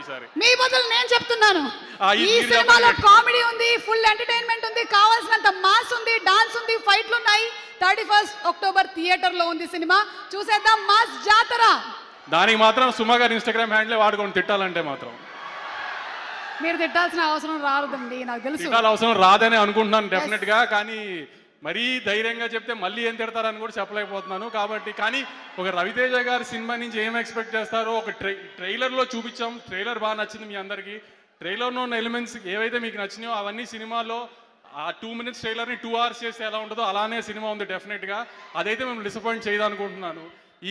ఈసారి. మీ బదులు నేను చెప్తున్నాను, ఈ సినిమాలో కామెడీ ఉంది, ఫుల్ ఎంటర్టైన్మెంట్ ఉంది, కావాల్సినంత మాస్ ఉంది, డాన్స్ ఉంది, ఫైట్లు ఉన్నాయి. 31 అక్టోబర్ థియేటర్ లో ఉంది సినిమా, చూసేద్దాం మాస్ జాతర. దానికి మాత్రం సుమ గారి ఇన్స్టాగ్రామ్ హ్యాండిలే వాడుకొని తిట్టాలంటే మాత్రం మీరు తిట్టాల్సిన అవసరం రాదండి, నాకు తెలుసు. తిట్టాల అవసరం రాదని అనుకుంటున్నాను డెఫినెట్ గా. కానీ మరీ ధైర్యంగా చెప్తే మళ్ళీ ఏం తిడతారని కూడా చెప్పలేకపోతున్నాను. కాబట్టి కానీ ఒక రవితేజ గారి సినిమా నుంచి ఏం ఎక్స్పెక్ట్ చేస్తారో ఒక ట్రైలర్లో చూపించాం. ట్రైలర్ బాగా నచ్చింది మీ అందరికీ. ట్రైలర్లో ఉన్న ఎలిమెంట్స్ ఏవైతే మీకు నచ్చినాయో అవన్నీ సినిమాలో ఆ 2 minutes ట్రైలర్ని 2 hours చేస్తే ఎలా ఉంటుందో అలానే సినిమా ఉంది డెఫినెట్గా. అదైతే మేము డిసప్పాయింట్ చేయదనుకుంటున్నాను.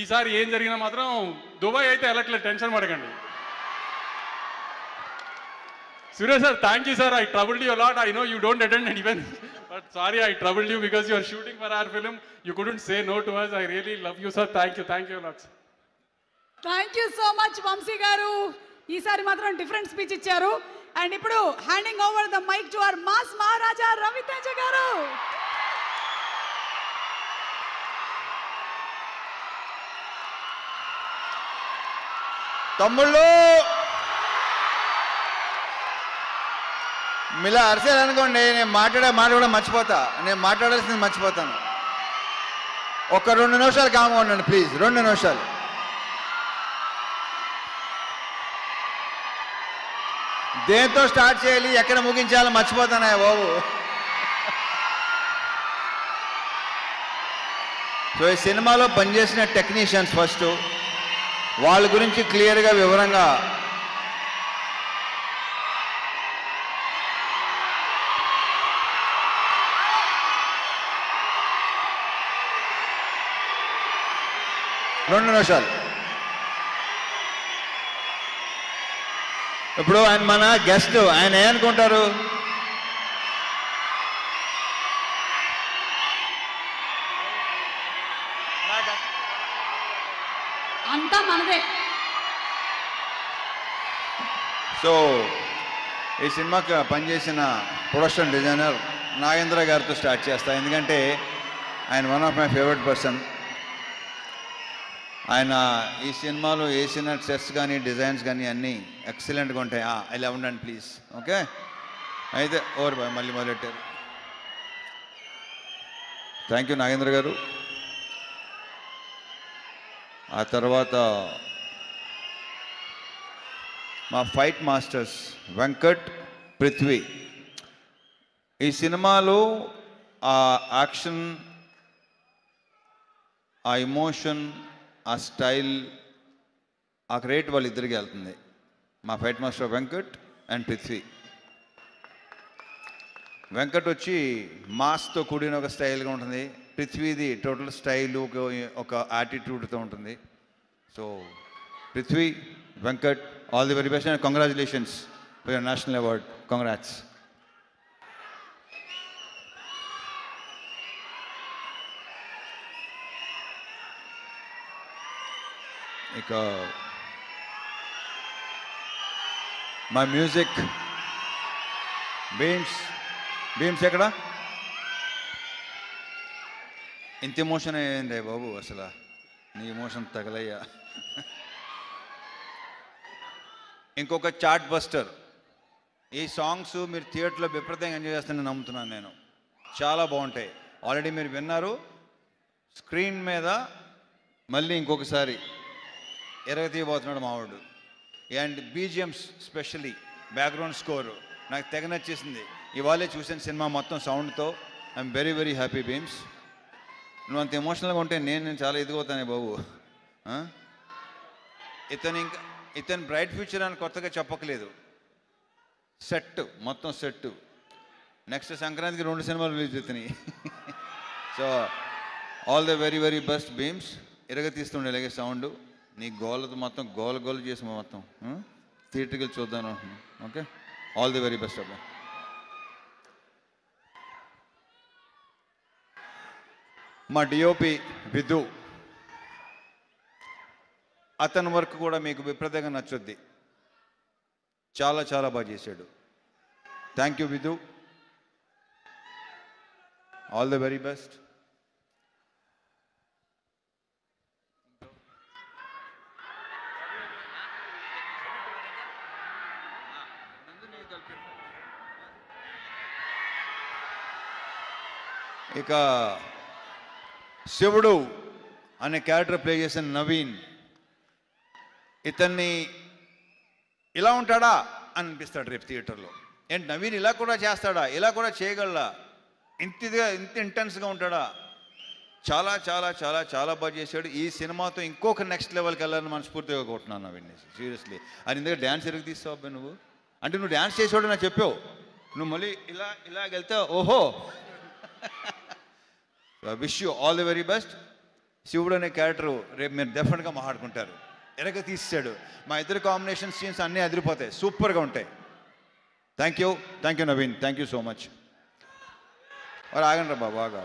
ఈసారి ఏం జరిగినా మాత్రం దుబాయ్ అయితే వెళ్ళట్లేదు, టెన్షన్ పడకండి. Suresh sir, thank you sir. I troubled you a lot. I know you don't attend an event, but sorry I troubled you because you are shooting for our film. You couldn't say no to us. I really love you sir. Thank you a lot. Thank you so much Vamshi garu. ఈసారి మాత్రం different speech ఇచ్చారు. And ఇప్పుడు handing over the mike to our mass Maharaja Raviteja garu. తమ్ముళ్ళు మీలా అరిసేది అనుకోండి, నేను మాట్లాడే మాట కూడా మర్చిపోతా. నేను మాట్లాడాల్సింది మర్చిపోతాను. ఒక 2 నిమిషాలు కామ్గా ఉండండి ప్లీజ్, 2 నిమిషాలు. దేంతో స్టార్ట్ చేయాలి, ఎక్కడ ముగించాలో మర్చిపోతానా బాబు. సో ఈ సినిమాలో పనిచేసిన టెక్నీషియన్స్ ఫస్ట్, వాళ్ళ గురించి క్లియర్గా వివరంగా రెండు నిమిషాలు. ఇప్పుడు ఆయన మన గెస్ట్, ఆయన ఏమనుకుంటారు, అంతా మనదే. సో ఈ సినిమాకి పనిచేసిన ప్రొడక్షన్ డిజైనర్ నాగేంద్ర గారితో స్టార్ట్ చేస్తా. ఎందుకంటే ఆయన one of my favourite person. ఆయన ఈ సినిమాలో వేసిన సెట్స్ కానీ డిజైన్స్ కానీ అన్నీ ఎక్సలెంట్గా ఉంటాయి. ఇలా ఉండండి ప్లీజ్. ఓకే, అయితే ఓవర్ బాయ్, మళ్ళీ మొదలెట్టారు. థ్యాంక్ యూ నాగేంద్ర గారు. ఆ తర్వాత మా ఫైట్ మాస్టర్స్ వెంకట్, పృథ్వీ. ఈ సినిమాలో ఆ యాక్షన్, ఆ ఎమోషన్, ఆ స్టైల్, ఆ క్రెడిట్ వాళ్ళిద్దరికి వెళ్తుంది. మా fight master Venkat and Prithvi. Venkat వచ్చి మాస్తో కూడిన ఒక స్టైల్గా ఉంటుంది. పృథ్వీది టోటల్ స్టైల్, ఒక యాటిట్యూడ్తో ఉంటుంది. So Prithvi, Venkat, all the very best and congratulations for your national award. Congrats. ఇక మా మ్యూజిక్ బీమ్స్ ఎక్కడ? ఇంత ఎమోషన్ అయ్యింది బాబు, అసలు నీ ఎమోషన్ తగలయ్యా. ఇంకొక చార్ట్ బస్టర్. ఈ సాంగ్స్ మీరు థియేటర్లో విపరీతంగా ఎంజాయ్ చేస్తానని నమ్ముతున్నాను నేను. చాలా బాగుంటాయి. ఆల్రెడీ మీరు విన్నారు. స్క్రీన్ మీద మళ్ళీ ఇంకొకసారి ఎరగతీయబోతున్నాడు మావాడు. And BGMs, specially background score నాకు తెగ నచ్చేసింది. ఇవాళే చూసిన సినిమా మొత్తం సౌండ్తో. I'm very very happy Bheems. నువ్వు అంత ఎమోషనల్గా ఉంటే నేను చాలా ఎదిగవుతానే బాబు. ఇతను బ్రైట్ ఫ్యూచర్ అని కొత్తగా చెప్పకలేదు. సెట్, మొత్తం సెట్. నెక్స్ట్ సంక్రాంతికి 2 సినిమాలు రిలీజ్ అవుతున్నాయి. So all the very very best Bheems. ఎరగతీస్తుండే ఇలాగే సౌండ్. నీ గోలతో మొత్తం గోల చేసి మొత్తం థియేటర్కి వెళ్ళి చూద్దాను అంటున్నాను. Okay, all the very best అబ్బా. మా డిఓపి విధు, అతని వర్క్ కూడా మీకు విపరీతంగా నచ్చుద్ది. చాలా చాలా బాగా చేశాడు. Thank you Vidhu, all the very best. ఇక శివుడు అనే క్యారెక్టర్ ప్లే చేసిన నవీన్, ఇతన్ని ఇలా ఉంటాడా అని అనిపిస్తాడు రేపు థియేటర్లో. ఏంటి నవీన్ ఇలా కూడా చేస్తాడా, ఇలా కూడా చేయగలడా, ఇంత ఇంటెన్స్గా ఉంటాడా? చాలా చాలా చాలా చాలా బాగా చేశాడు. ఈ సినిమాతో ఇంకొక నెక్స్ట్ లెవెల్కి వెళ్ళాలని మనస్ఫూర్తిగా కొట్టున్నాను నవీన్, సీరియస్లీ. అది ఇందుకే డ్యాన్స్ ఎరుగు తీస్తావు అబ్బాయి నువ్వు, అంటే నువ్వు డ్యాన్స్ చేసేవాడు నాకు చెప్పావు, నువ్వు మళ్ళీ ఇలా వెళ్తే ఓహో. Wish you all the very best. శివుడు అనే క్యారెక్టర్ రేపు మీరు డెఫినెట్గా మాట్లాడుకుంటారు. ఎరగ తీసాడు. మా ఇద్దరు కాంబినేషన్ సీన్స్ అన్నీ అదిరిపోతాయి, సూపర్గా ఉంటాయి. Thank you Naveen, thank you so much. మరి ఆగండి రా బాగా.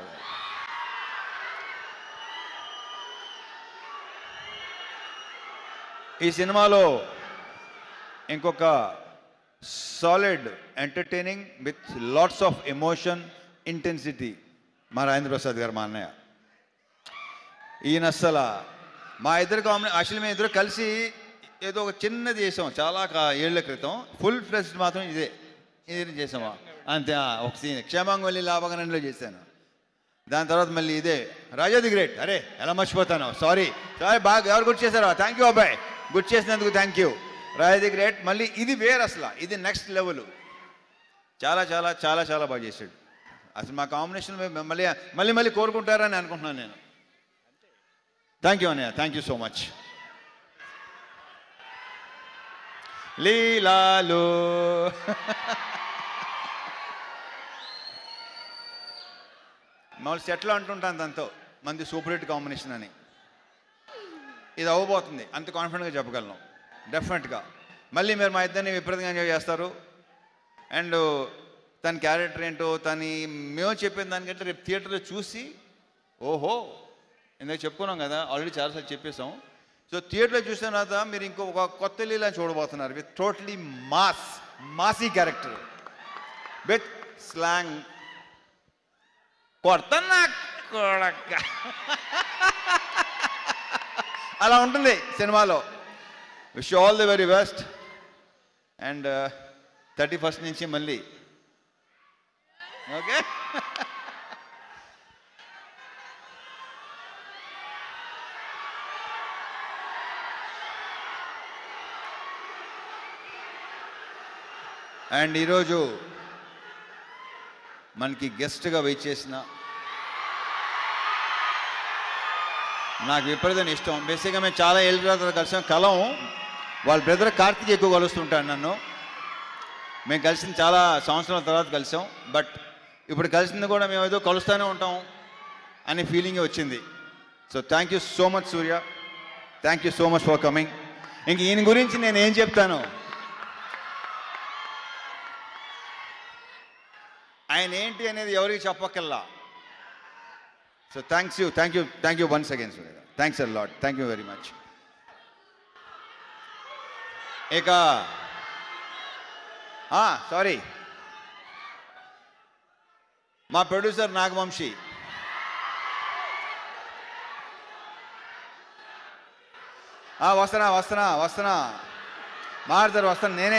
ఈ సినిమాలో ఇంకొక solid entertaining with lots of emotion, intensity మా రాజేంద్ర ప్రసాద్ గారు, మా అన్నయ్య. ఈయన అస్సలు మా ఇద్దరు యాక్చువల్లీ మేము ఇద్దరు కలిసి ఏదో ఒక చిన్నది చేసాం చాలా ఏళ్ల క్రితం. ఫుల్ ఫ్లెజ్డ్ మాత్రం ఇది చేసామా అంతే. ఒక సీన్ క్షేమాంగవల్లి లాభగనంలో చేశాను. దాని తర్వాత మళ్ళీ ఇదే రాజాది గ్రేట్. అరే ఎలా మర్చిపోతాను, సారీ బాగా ఎవరు గుర్తు చేశారు. థ్యాంక్ యూ అబ్బాయి, గుర్తు చేసినందుకు థ్యాంక్ యూ. రాజాది గ్రేట్. మళ్ళీ ఇది వేరు, అసలు ఇది నెక్స్ట్ లెవెల్. చాలా చాలా చాలా చాలా బాగా చేశాడు. అసలు మా కాంబినేషన్ మళ్ళీ కోరుకుంటారని అనుకుంటున్నాను నేను. థ్యాంక్ యూ అన్నయ్య, థ్యాంక్ యూ సో మచ్. లీలాలు మామూలు సెట్లో అంటుంటాను దాంతో మంది సూపర్ హిట్ కాంబినేషన్ అని. ఇది అవ్వబోతుంది, అంత కాన్ఫిడెంట్గా చెప్పగలను డెఫినెట్గా. మళ్ళీ మీరు మా ఇద్దరిని విపరీతంగా ఎంజాయ్ చేస్తారు. అండ్ తన క్యారెక్టర్ ఏంటో మేము చెప్పిన దానికంటే రేపు థియేటర్లో చూసి ఓహో ఇందాక చెప్పుకున్నాం కదా, ఆల్రెడీ చాలాసార్లు చెప్పేసాం. సో థియేటర్లో చూసిన తర్వాత మీరు ఇంకొక కొత్త లీలా చూడబోతున్నారు with totally massy character with slang. కొడతన్నా కొడక అలా ఉంటుంది సినిమాలో. Wish all the very best. And 31st నుంచి మళ్ళీ ఓకే. అండ్ ఈరోజు మనకి గెస్ట్గా వెయిట్ చేసిన నాకు విపరీతం ఇష్టం. బేసిక్గా మేము చాలా ఏళ్ళ తర్వాత కలిసాం. వాళ్ళ బ్రదర్ కార్తీక్ ఎక్కువ కలుస్తుంటాడు నన్ను. మేము కలిసిన చాలా సంవత్సరాల తర్వాత కలిసాం. బట్ ఇప్పుడు కలిసింది కూడా మేము ఏదో కలుస్తూనే ఉంటాం అనే ఫీలింగ్ వచ్చింది. So thank you so much Surya, thank you so much for coming. ఇంక ఈయన గురించి నేను ఏం చెప్తాను, ఆయన ఏంటి అనేది ఎవరికి చెప్పక్కల్లా. So thank you once again Surya. Thanks a lot, thank you very much. ఇక సారీ, మా ప్రొడ్యూసర్ నాగవంశీ. వస్తున్నా మాట్లాడతారు, వస్తాను నేనే.